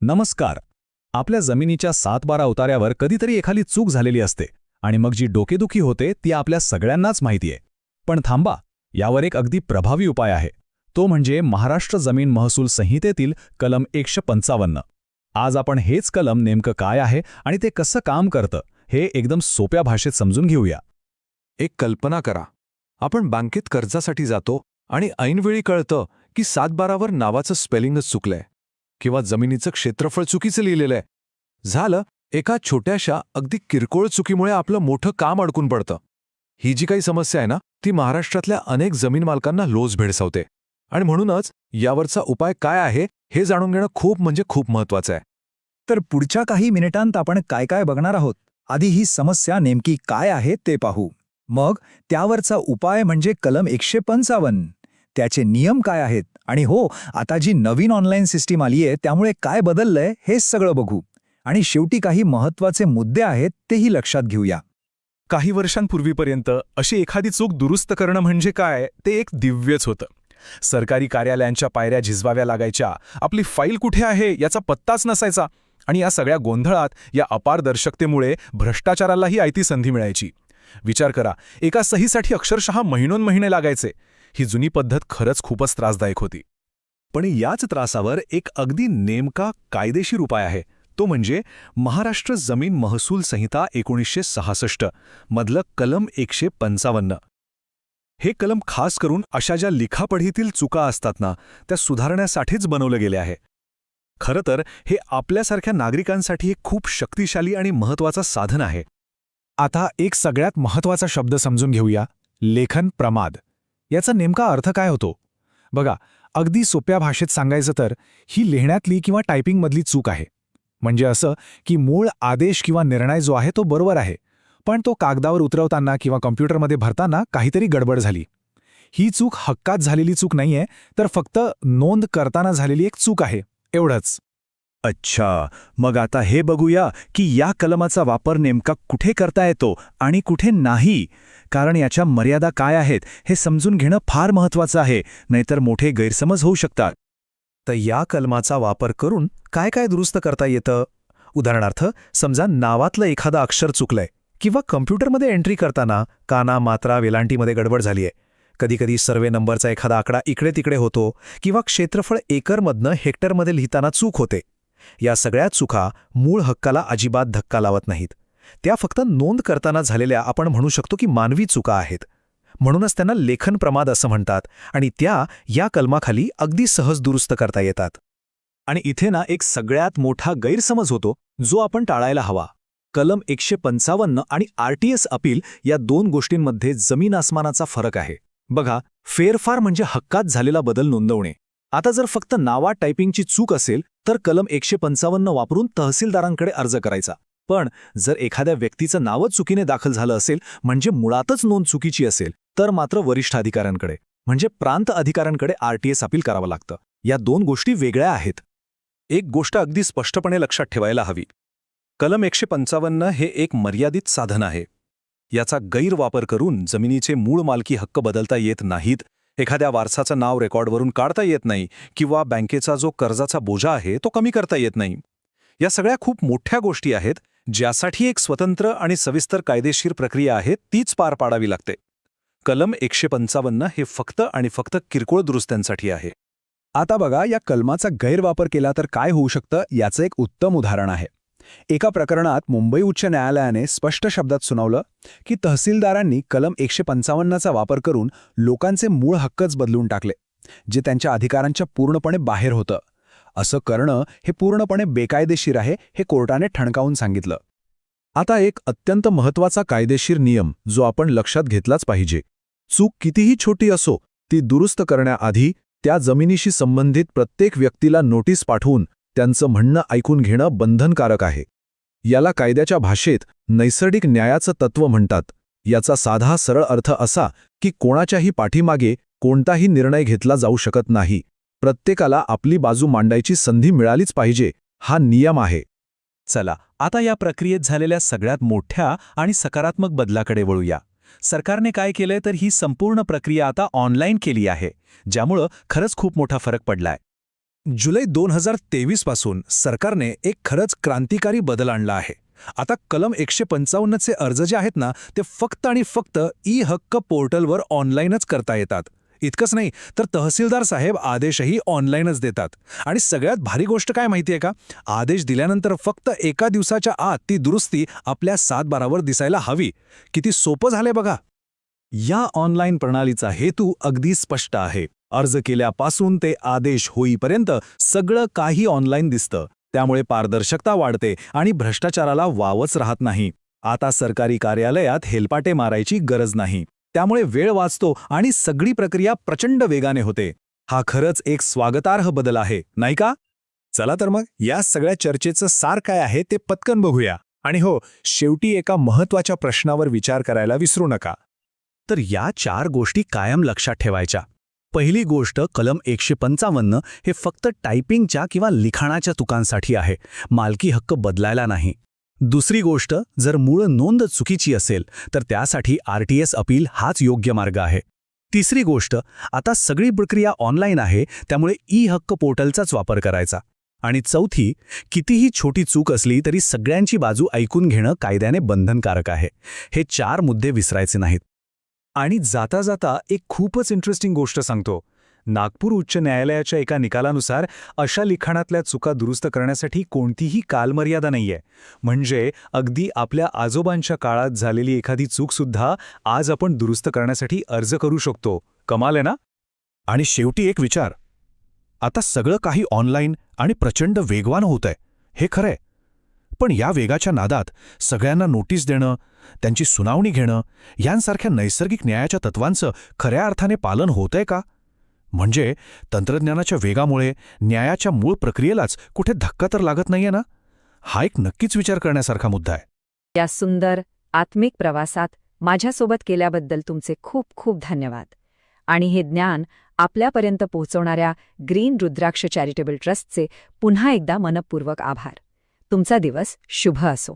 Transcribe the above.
नमस्कार. आपल्या जमिनीच्या 7-12 उतार्यावर कधीतरी एखादी चूक झालेली असते आणि मग जी डोकेदुखी होते ती आपल्या सगळ्यांनाच माहिती आहे. पण थांबा, यावर एक अगदी प्रभावी उपाय आहे. तो म्हणजे महाराष्ट्र जमीन महसूल संहितेतील कलम 155. आज आपण हेच कलम नेमकं काय आहे आणि ते कसं काम करतं हे एकदम सोप्या भाषेत समजून घेऊया. एक कल्पना करा. आपण बँकेत कर्जासाठी जातो आणि ऐनवेळी कळतं की 7-12वर नावाचं स्पेलिंगच चुकलंय किंवा जमिनीचं क्षेत्रफळ चुकीचं लिहिलेलंय. झालं, एका छोट्याशा अगदी किरकोळ चुकीमुळे आपलं मोठं काम अडकून पडतं. ही जी काही समस्या आहे ना, ती महाराष्ट्रातल्या अनेक जमीन मालकांना लोच भेडसावते. आणि म्हणूनच यावरचा उपाय काय आहे हे जाणून घेणं खूप महत्वाचं आहे. तर पुढच्या काही मिनिटांत आपण काय काय बघणार आहोत. आधी ही समस्या नेमकी काय आहे ते पाहू. मग त्यावरचा उपाय म्हणजे कलम 155. त्याचे नियम काय आहेत आणि हो, आता जी नवीन ऑनलाईन सिस्टीम आली आहे त्यामुळे काय बदललंय हेच सगळं बघू. आणि शेवटी काही महत्त्वाचे मुद्दे आहेत तेही लक्षात घेऊया. काही वर्षांपूर्वीपर्यंत अशी एखादी चूक दुरुस्त करणं म्हणजे काय ते एक दिव्यच होतं. सरकारी कार्यालयांच्या पायऱ्या झिजवाव्या लागायच्या, आपली फाईल कुठे आहे याचा पत्ताच नसायचा. आणि या सगळ्या गोंधळात, या अपारदर्शकतेमुळे भ्रष्टाचारालाही आयती संधी मिळायची. विचार करा, एका सहीसाठी अक्षरशः महिनोन्महिने लागायचे. ही जुनी पद्धत खरंच खूपच त्रासदायक होती. पण याच त्रासावर एक अगदी नेमका कायदेशीर उपाय आहे. तो म्हणजे महाराष्ट्र जमीन महसूल संहिता 1966 मधलं कलम 155. हे कलम खास करून अशा ज्या लिखापढीतील चुका असतात ना, त्या सुधारण्यासाठीच बनवलं गेले आहे. खरं तर हे आपल्यासारख्या नागरिकांसाठी एक खूप शक्तिशाली आणि महत्त्वाचं साधन आहे. आता एक सगळ्यात महत्त्वाचा शब्द समजून घेऊया, लेखन प्रमाद. याचा नेमका अर्थ काय होतो? बघा, अगदी सोप्या भाषेत सांगायचं तर ही लिहिण्यातली किंवा टायपिंगमधली चूक आहे. म्हणजे असं की मूळ आदेश किंवा निर्णय जो आहे तो बरोबर आहे, पण तो कागदावर उतरवताना किंवा कॉम्प्युटरमध्ये भरताना काहीतरी गडबड झाली. ही चूक हक्कात झालेली चूक नाहीये, तर फक्त नोंद करताना झालेली एक चूक आहे, एवढंच. अच्छा, मग आता हे बघूया की या कलमाचा वापर नेमका कुठे करता येतो आणि कुठे नाही. कारण याच्या मर्यादा काय आहेत हे समजून घेणं फार महत्त्वाचं आहे, नाहीतर मोठे गैरसमज होऊ शकतात. तर या कलमाचा वापर करून काय काय दुरुस्त करता येतं? उदाहरणार्थ, समजा नावातलं एखादं अक्षर चुकलंय किंवा कम्प्युटरमध्ये एंट्री करताना काना, मात्रा, वेलांटीमध्ये गडबड झालीय. कधीकधी सर्वे नंबरचा एखादा आकडा इकडे तिकडे होतो किंवा क्षेत्रफळ एकरमधनं हेक्टरमध्ये लिहिताना चूक होते. या सगळ्या चुका मूळ हक्काला अजिबात धक्का लावत नाहीत. त्या फक्त नोंद करताना झालेल्या आपण म्हणू शकतो की मानवी चुका आहेत. म्हणूनच त्यांना लेखन प्रमाद असं म्हणतात आणि त्या या कलमाखाली अगदी सहज दुरुस्त करता येतात. आणि इथे ना एक सगळ्यात मोठा गैरसमज होतो जो आपण टाळायला हवा. कलम 155 आणि आरटीएस अपील या दोन गोष्टींमध्ये जमीन आसमानाचा फरक आहे. बघा, फेरफार म्हणजे हक्कात झालेला बदल नोंदवणे. आता जर फक्त नावात टायपिंगची चूक असेल तर कलम 155 वापरून तहसीलदारांकडे अर्ज करायचा. पण जर एखाद्या व्यक्तीचं नावच चुकीने दाखल झालं असेल, म्हणजे मुळातच नोंद चुकीची असेल, तर मात्र वरिष्ठ अधिकाऱ्यांकडे म्हणजे प्रांत अधिकाऱ्यांकडे आरटीएस अपील करावं लागतं. या दोन गोष्टी वेगळ्या आहेत. एक गोष्ट अगदी स्पष्टपणे लक्षात ठेवायला हवी. कलम 155 हे एक मर्यादित साधन आहे. याचा गैरवापर करून जमिनीचे मूळ मालकी हक्क बदलता येत नाहीत, एखाद्या वारसाचं नाव रेकॉर्डवरून काढता येत नाही किंवा बँकेचा जो कर्जाचा बोजा आहे तो कमी करता येत नाही. या सगळ्या खूप मोठ्या गोष्टी आहेत, ज्यासाठी एक स्वतंत्र आणि सविस्तर कायदेशीर प्रक्रिया आहे, तीच पार पाडावी लागते. कलम 155 हे फक्त आणि फक्त किरकोळ दुरुस्त्यांसाठी आहे. आता बघा, या कलमाचा गैरवापर केला तर काय होऊ शकतं याचं एक उत्तम उदाहरण आहे. एका प्रकरणात मुंबई उच्च न्यायालयाने स्पष्ट शब्दात सुनावलं की तहसीलदारांनी कलम 155चा वापर करून लोकांचे मूळ हक्कच बदलून टाकले, जे त्यांच्या अधिकारांच्या पूर्णपणे बाहेर होतं. असं करणं हे पूर्णपणे बेकायदेशीर आहे, हे कोर्टाने ठणकावून सांगितलं. आता एक अत्यंत महत्त्वाचा कायदेशीर नियम जो आपण लक्षात घेतलाच पाहिजे. चूक कितीही छोटी असो, ती दुरुस्त करण्याआधी त्या जमिनीशी संबंधित प्रत्येक व्यक्तीला नोटीस पाठवून त्यांचं म्हणणं ऐकून घेणं बंधनकारक आहे. याला कायद्याच्या भाषेत नैसर्गिक न्यायाचं तत्त्व म्हणतात. याचा साधा सरळ अर्थ असा की कोणाच्याही पाठीमागे कोणताही निर्णय घेतला जाऊ शकत नाही. प्रत्येकाला आपली बाजू मांडायची संधी मिळालीच पाहिजे, हा नियम आहे. चला, आता या प्रक्रियेत झालेल्या सगळ्यात मोठ्या आणि सकारात्मक बदलाकडे वळूया. सरकारने काय केलंय तर ही संपूर्ण प्रक्रिया आता ऑनलाईन केली आहे, ज्यामुळं खरंच खूप मोठा फरक पडलाय. जुलै 2023 पासून सरकारने एक खरंच क्रांतिकारी बदल आणला आहे. आता कलम 155चे अर्ज जे आहेत ना ते फक्त आणि फक्त ई-हक्क पोर्टलवर ऑनलाईनच करता येतात. इतकंच नाही तर तहसीलदार साहेब आदेशही ऑनलाईनच देतात. आणि सगळ्यात भारी गोष्ट काय माहितीये का, आदेश दिल्यानंतर फक्त एका दिवसाच्या आत ती दुरुस्ती आपल्या 7/12वर दिसायला हवी. किती सोपं झालंय बघा. या ऑनलाईन प्रणालीचा हेतू अगदी स्पष्ट आहे. अर्ज केल्यापासून ते आदेश होईपर्यंत सगळं काही ऑनलाईन दिसतं. त्यामुळे पारदर्शकता वाढते आणि भ्रष्टाचाराला वावच राहत नाही. आता सरकारी कार्यालयात हेलपाटे मारायची गरज नाही. त्यामुळे वेळ वाचतो आणि सगळी प्रक्रिया प्रचंड वेगाने होते. हा खरंच एक स्वागतार्ह बदल आहे, नाही का? चला तर मग या सगळ्या चर्चेचं सार काय आहे ते पटकन बघूया. आणि हो, शेवटी एका महत्त्वाच्या प्रश्नावर विचार करायला विसरू नका. तर या 4 गोष्टी कायम लक्षात ठेवायच्या. पहिली गोष्ट, कलम 155 हे फक्त टायपिंगच्या किंवा लिखाणाच्या चुकांसाठी आहे, मालकी हक्क बदलायला नाही. दुसरी गोष्ट, जर मूळ नोंद चुकीची असेल तर त्यासाठी RTS अपील हाच योग्य मार्ग आहे. तिसरी गोष्ट, आता सगळी प्रक्रिया ऑनलाईन आहे, त्यामुळे ई-हक्क पोर्टलचाच वापर करायचा. आणि चौथी, कितीही छोटी चूक असली तरी सगळ्यांची बाजू ऐकून घेणं कायद्याने बंधनकारक आहे. हे 4 मुद्दे विसरायचे नाहीत. आणि जाता जाता एक खूपच इंटरेस्टिंग गोष्ट सांगतो. नागपूर उच्च न्यायालयाच्या एका निकालानुसार अशा लिखाणातल्या चुका दुरुस्त करण्यासाठी कोणतीही कालमर्यादा नाहीये. म्हणजे अगदी आपल्या आजोबांच्या काळात झालेली एखादी चूकसुद्धा आज आपण दुरुस्त करण्यासाठी अर्ज करू शकतो. कमाल आहे ना? आणि शेवटी एक विचार, आता सगळं काही ऑनलाईन आणि प्रचंड वेगवान होतंय, हे खरंय. पण या वेगाच्या नादात सगळ्यांना नोटीस देणं, त्यांची सुनावणी घेणं यांसारख्या नैसर्गिक न्यायाच्या तत्वांचं खऱ्या अर्थाने पालन होतंय का? म्हणजे तंत्रज्ञानाच्या वेगामुळे न्यायाच्या मूळ प्रक्रियेलाच कुठे धक्का तर लागत नाहीये ना? हा एक नक्कीच विचार करण्यासारखा मुद्दा आहे. या सुंदर आत्मिक प्रवासात माझ्यासोबत केल्याबद्दल तुमचे खूप खूप धन्यवाद. आणि हे ज्ञान आपल्यापर्यंत पोहोचवणाऱ्या ग्रीन रुद्राक्ष चॅरिटेबल ट्रस्टचे पुन्हा एकदा मनपूर्वक आभार. तुमचा दिवस शुभ असो.